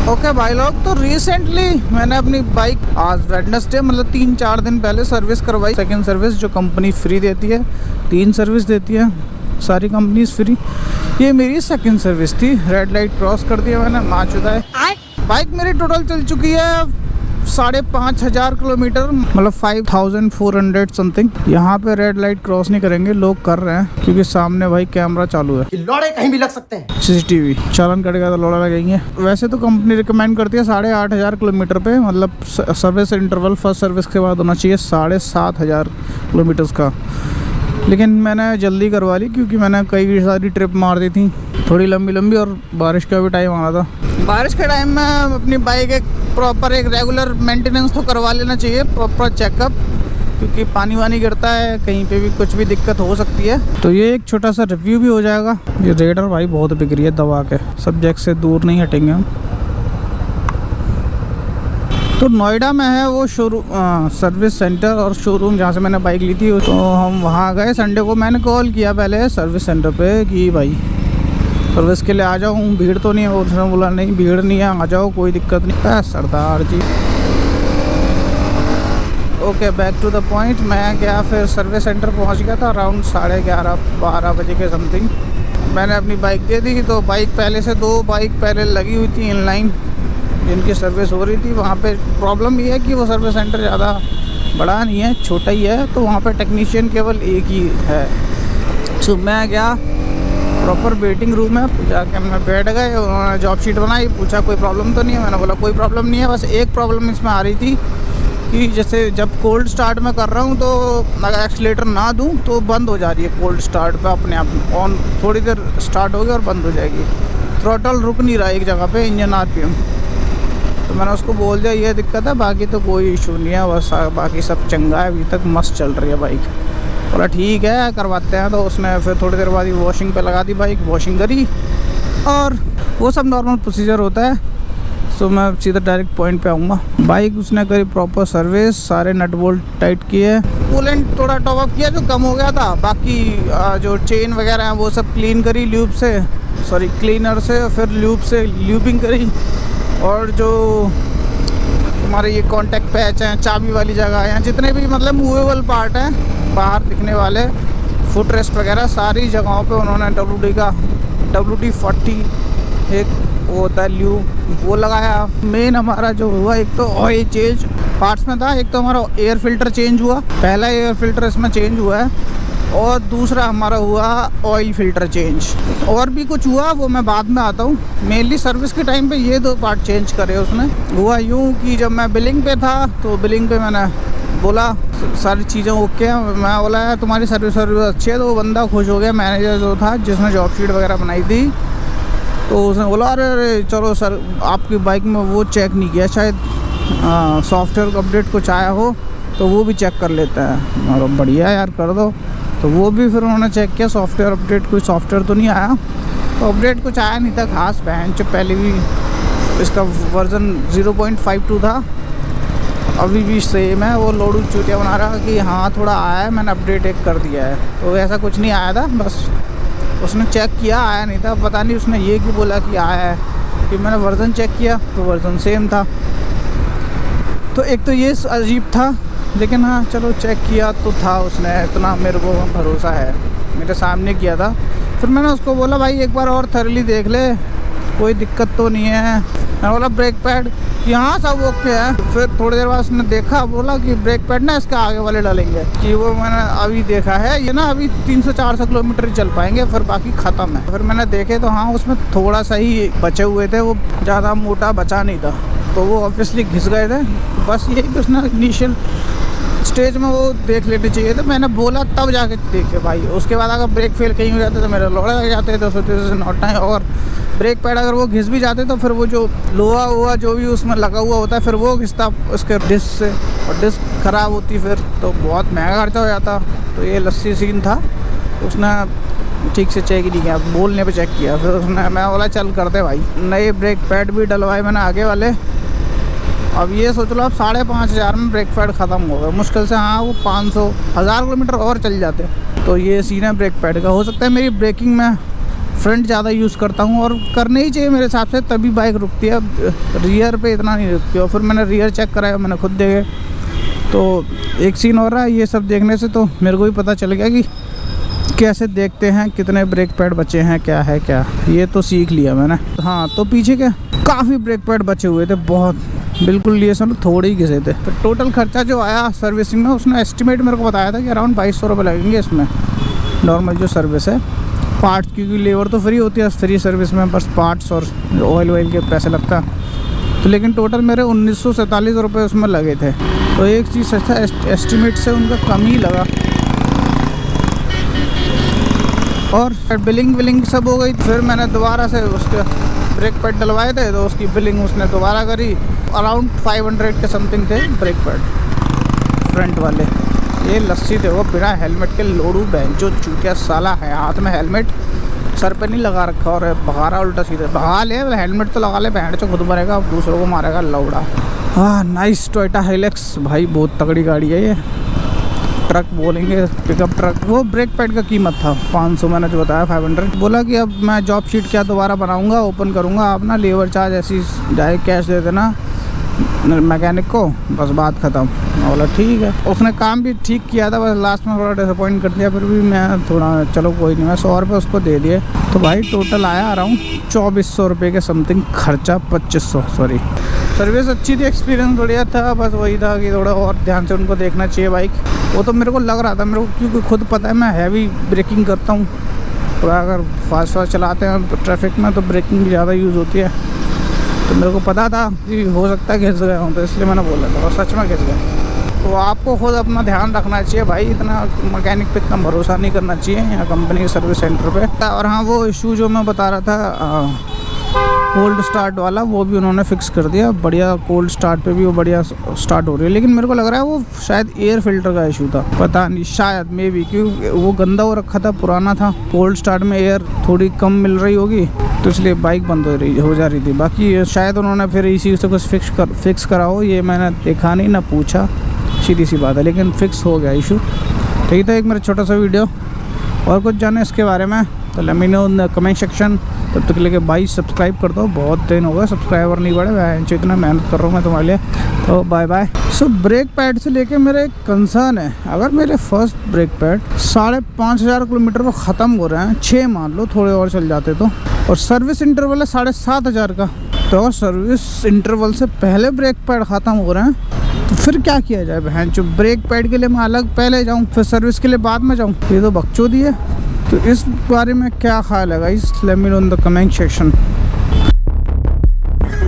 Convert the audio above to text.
Okay भाई लोग, तो रिसेंटली मैंने अपनी बाइक आज वेडनेसडे मतलब 3-4 दिन पहले सर्विस करवाई। सेकंड सर्विस जो कंपनी फ्री देती है, 3 सर्विस देती है सारी कंपनीज फ्री। ये मेरी सेकंड सर्विस थी। रेड लाइट क्रॉस कर दिया मैंने, माचुदा है। बाइक मेरी टोटल चल चुकी है 5,500 किलोमीटर, मतलब 5,400 समथिंग। यहाँ पे रेड लाइट क्रॉस नहीं करेंगे, लोग कर रहे हैं क्योंकि सामने भाई कैमरा चालू है। लोड़े कहीं भी लग सकते हैं, सीसीटीवी चालान कटेगा तो लोड़ा लगेंगे। वैसे तो कंपनी रिकमेंड करती है 8,500 किलोमीटर पे, मतलब सर्विस इंटरवल फर्स्ट सर्विस के बाद होना चाहिए 7,500 किलोमीटर्स का। लेकिन मैंने जल्दी करवा ली क्योंकि मैंने कई सारी ट्रिप मार दी थी, थोड़ी लंबी लंबी, और बारिश का भी टाइम आ रहा था। बारिश के टाइम में अपनी बाइक एक प्रॉपर एक रेगुलर मेंटेनेंस तो करवा लेना चाहिए, प्रॉपर चेकअप, क्योंकि पानी वानी गिरता है कहीं पे भी कुछ भी दिक्कत हो सकती है। तो ये एक छोटा सा रिव्यू भी हो जाएगा। ये रेडर भाई बहुत बिक रही है दबा के, सब्जेक्ट से दूर नहीं हटेंगे हम। तो नोएडा में है वो शोरूम, सर्विस सेंटर और शोरूम जहाँ से मैंने बाइक ली थी। तो हम वहाँ गए संडे को। मैंने कॉल किया पहले सर्विस सेंटर पे कि भाई सर्विस के लिए आ जाऊँ, भीड़ तो नहीं है। उसने बोला नहीं भीड़ नहीं है, आ जाओ कोई दिक्कत नहीं। Sardar ji. Okay, back to the point. मैं गया फिर सर्विस सेंटर पहुँच गया था अराउंड 11:30-12 बजे के समथिंग। मैंने अपनी बाइक दे दी। तो बाइक पहले से 2 बाइक पहले लगी हुई थी इनलाइन, जिनकी सर्विस हो रही थी। वहाँ पे प्रॉब्लम ये है कि वो सर्विस सेंटर ज़्यादा बड़ा नहीं है, छोटा ही है, तो वहाँ पे टेक्नीशियन केवल एक ही है। तो मैं गया, प्रॉपर वेटिंग रूम है, जाके मैं बैठ गए। उन्होंने जॉब शीट बनाई, पूछा कोई प्रॉब्लम तो नहीं है। मैंने बोला कोई प्रॉब्लम नहीं है, बस एक प्रॉब्लम इसमें आ रही थी कि जैसे जब कोल्ड स्टार्ट में कर रहा हूँ तो अगर एक्सीलेटर ना दूँ तो बंद हो जा रही है कोल्ड स्टार्ट पे अपने आप। ऑन थोड़ी देर स्टार्ट होगी और बंद हो जाएगी। थ्रॉटल रुक नहीं रहा एक जगह पे, इंजन आरपीएम। तो मैंने उसको बोल दिया ये दिक्कत है, बाकी तो कोई इशू नहीं है, बस बाकी सब चंगा है, अभी तक मस्त चल रही है बाइक। बोला ठीक है करवाते हैं। तो उसने फिर थोड़ी देर बाद ही वॉशिंग पे लगा दी बाइक, वॉशिंग करी और वो सब नॉर्मल प्रोसीजर होता है। तो मैं सीधा डायरेक्ट पॉइंट पे आऊँगा। बाइक उसने करी प्रॉपर सर्विस, सारे नट बोल्ट टाइट किए, कूलेंट थोड़ा टॉप अप किया जो कम हो गया था, बाकी जो चेन वगैरह हैं वो सब क्लीन करी ल्यूब से, सॉरी क्लीनर से, फिर ल्यूब से ल्यूबिंग करी। और जो हमारे ये कॉन्टैक्ट पैच हैं, चाबी वाली जगह हैं, जितने भी मतलब मूवेबल पार्ट हैं बाहर दिखने वाले, फुट रेस्ट वगैरह, सारी जगहों पे उन्होंने WD-40 एक वो होता है ल्यूब, वो लगाया। मेन हमारा जो हुआ, एक तो ऑयल चेंज पार्ट्स में था, एक तो हमारा एयर फिल्टर चेंज हुआ, पहला एयर फिल्टर इसमें चेंज हुआ है, और दूसरा हमारा हुआ ऑयल फिल्टर चेंज। और भी कुछ हुआ वो मैं बाद में आता हूँ। मेनली सर्विस के टाइम पे ये 2 पार्ट चेंज करे उसने। हुआ यूँ कि जब मैं बिलिंग पे था तो बिलिंग पे मैंने बोला सारी चीज़ें ओके हैं, मैं बोला यार तुम्हारी सर्विस अच्छी है। तो वो बंदा खुश हो गया, मैनेजर जो था जिसने जॉब शीट वगैरह बनाई थी। तो उसने बोला अरे चलो सर आपकी बाइक में वो चेक नहीं किया, शायद सॉफ्टवेयर अपडेट कुछ आया हो तो वो भी चेक कर लेते हैं। और बढ़िया यार कर दो। तो वो भी फिर उन्होंने चेक किया, सॉफ्टवेयर अपडेट, कोई सॉफ्टवेयर तो नहीं आया। तो अपडेट कुछ आया नहीं था खास, बेंच पहले भी इसका वर्जन 0.52 था, अभी भी सेम है। वो लोडू चूतिया बना रहा कि हाँ थोड़ा आया है, मैंने अपडेट एक कर दिया है। तो ऐसा कुछ नहीं आया था, बस उसने चेक किया, आया नहीं था। पता नहीं उसने ये क्यों बोला कि आया है, कि मैंने वर्जन चेक किया तो वर्जन सेम था। तो एक तो ये अजीब था, लेकिन हाँ चलो चेक किया तो था उसने, इतना मेरे को भरोसा है, मेरे सामने किया था। फिर मैंने उसको बोला भाई एक बार और थर्ली देख ले, कोई दिक्कत तो नहीं है। मैंने बोला ब्रेक पैड, यहाँ सब ओके है। फिर थोड़ी देर बाद उसने देखा, बोला कि ब्रेक पैड ना इसके आगे वाले डालेंगे, कि वो मैंने अभी देखा है ये ना अभी 300-400 किलोमीटर ही चल पाएंगे, फिर बाकी ख़त्म है। फिर मैंने देखे तो हाँ उसमें थोड़ा सा ही बचे हुए थे, वो ज़्यादा मोटा बचा नहीं था, तो वो ऑब्वियसली घिस गए थे। बस यही कि उसने इनिशियल स्टेज में वो देख लेने चाहिए थे, मैंने बोला तब जाके देखे भाई। उसके बाद अगर ब्रेक फेल कहीं हो जाते तो मेरे लोड़े लग जाते, तो सोचते से नोट टाइम। और ब्रेक पैड अगर वो घिस भी जाते तो फिर वो जो लोहा हुआ जो भी उसमें लगा हुआ होता है फिर वो घिसता उसके डिस्क से, और डिस्क ख़राब होती फिर तो बहुत महंगा खर्चा हो जाता। तो ये लस्सी सीन था, उसने ठीक से चेक ही नहीं किया, बोलने पे चेक किया। फिर उसने, मैं बोला चल करते भाई। नए ब्रेक पैड भी डलवाए मैंने आगे वाले। अब ये सोच लो आप 5,500 में ब्रेक पैड ख़त्म हो गया मुश्किल से। हाँ वो 500-1000 किलोमीटर और चल जाते। तो ये सीन है ब्रेक पैड का। हो सकता है मेरी ब्रेकिंग में फ्रंट ज़्यादा यूज़ करता हूँ और करने ही चाहिए मेरे हिसाब से, तभी बाइक रुकती है। रियर पे इतना नहीं रुकती। और फिर मैंने रियर चेक कराया, मैंने खुद देखे तो एक सीन हो रहा है। ये सब देखने से तो मेरे को भी पता चल गया कि कैसे देखते हैं, कितने ब्रेक पैड बचे हैं, क्या है क्या, ये तो सीख लिया मैंने। हाँ, तो पीछे के काफ़ी ब्रेक पैड बचे हुए थे, बहुत, बिल्कुल लिए सब थोड़े ही घिसे थे। तो टोटल खर्चा जो आया सर्विसिंग में, उसने एस्टिमेट मेरे को बताया था कि अराउंड 2200 रुपये लगेंगे इसमें, नॉर्मल जो सर्विस है। पार्ट्स, क्योंकि लेबर तो फ्री होती है फ्री सर्विस में, बस पार्ट्स और ऑयल के पैसे लगता। तो लेकिन टोटल मेरे 1947 रुपये उसमें लगे थे। तो एक चीज़ सच था, एस्टिमेट से उनका कम ही लगा। और बिलिंग विलिंग सब हो गई। फिर मैंने दोबारा से उसके ब्रेक पैड डलवाए थे, तो उसकी बिलिंग उसने दोबारा करी। अराउंड 500 के समथिंग थे ब्रेक पैड फ्रंट वाले। ये लस्सी थे वो, बिना हेलमेट के लोडू बैंक जो चूतिया साला है, हाथ में हेलमेट सर पे नहीं लगा रखा और भगा उल्टा सीधे। भगा ले, हेलमेट तो लगा ले, बैंड से खुद मरेगा, अब दूसरों को मारेगा लौड़ा। हाँ, नाइस टोयोटा हाइलक्स भाई, बहुत तगड़ी गाड़ी है ये। ट्रक बोलेंगे, पिकअप ट्रक। वो ब्रेक पैड का कीमत था 500, मैंने जो बताया 500। बोला कि अब मैं जॉब शीट क्या दोबारा बनाऊंगा, ओपन करूंगा, आप ना लेबर चार्ज ऐसी डायरेक्ट कैश दे देना मैकेनिक को, बस बात ख़त्म। बोला ठीक है। उसने काम भी ठीक किया था, बस लास्ट में थोड़ा डिसअपॉइंट कर दिया। फिर भी मैं थोड़ा चलो कोई नहीं, मैं 100 रुपये उसको दे दिए। तो भाई टोटल आया अराउंड 2400 रुपये के समथिंग खर्चा, 2500 सॉरी। सर्विस अच्छी थी, एक्सपीरियंस बढ़िया था, बस वही था कि थोड़ा और ध्यान से उनको देखना चाहिए बाइक। वो तो मेरे को लग रहा था, मेरे को क्योंकि खुद पता है मैं हैवी ब्रेकिंग करता हूँ, थोड़ा अगर फास्ट चलाते हैं ट्रैफिक में तो ब्रेकिंग भी ज़्यादा यूज़ होती है। तो मेरे को पता था कि हो सकता है घिस गया हूँ, तो इसलिए मैंने बोला था, और सच में घिस गया। तो आपको खुद अपना ध्यान रखना चाहिए भाई, इतना मैकेनिक पे इतना भरोसा नहीं करना चाहिए यहाँ कंपनी के सर्विस सेंटर पे। और हाँ, वो इशू जो मैं बता रहा था कोल्ड स्टार्ट वाला, वो भी उन्होंने फिक्स कर दिया बढ़िया। कोल्ड स्टार्ट पे भी वो बढ़िया स्टार्ट हो रही है, लेकिन मेरे को लग रहा है वो शायद एयर फिल्टर का इशू था, पता नहीं, शायद मे बी, क्योंकि वो गंदा हो रखा था, पुराना था। कोल्ड स्टार्ट में एयर थोड़ी कम मिल रही होगी, तो इसलिए बाइक बंद हो जा रही थी। बाकी शायद उन्होंने फिर इसी से कुछ फिक्स करा हो, ये मैंने देखा नहीं ना पूछा, सीधी सी बात है, लेकिन फिक्स हो गया इशू। तो ये था एक मेरा छोटा सा वीडियो। और कुछ जाने इसके बारे में तो let me know in the comment section. तब तक के लिए भाई सब्सक्राइब कर दो, बहुत दिन हो गया सब्सक्राइबर नहीं बढ़े, मैं इतना मेहनत कर रहा हूँ मैं तुम्हारे लिए। तो bye bye. So brake pad से लेके मेरा एक कंसर्न है, अगर मेरे फर्स्ट ब्रेक पैड 5500 किलोमीटर पर ख़त्म हो रहे हैं, 6 मान लो थोड़े और चल जाते तो, और सर्विस इंटरवल है 7500 का, तो अगर सर्विस इंटरवल से पहले ब्रेक पैड ख़त्म हो रहे हैं तो फिर क्या किया जाए बहन। जो ब्रेक पैड के लिए मैं अलग पहले जाऊँ, फिर सर्विस के लिए बाद में जाऊँ, ये तो बकचोदी है। तो इस बारे में क्या ख्याल है guys, let me know in the comment section.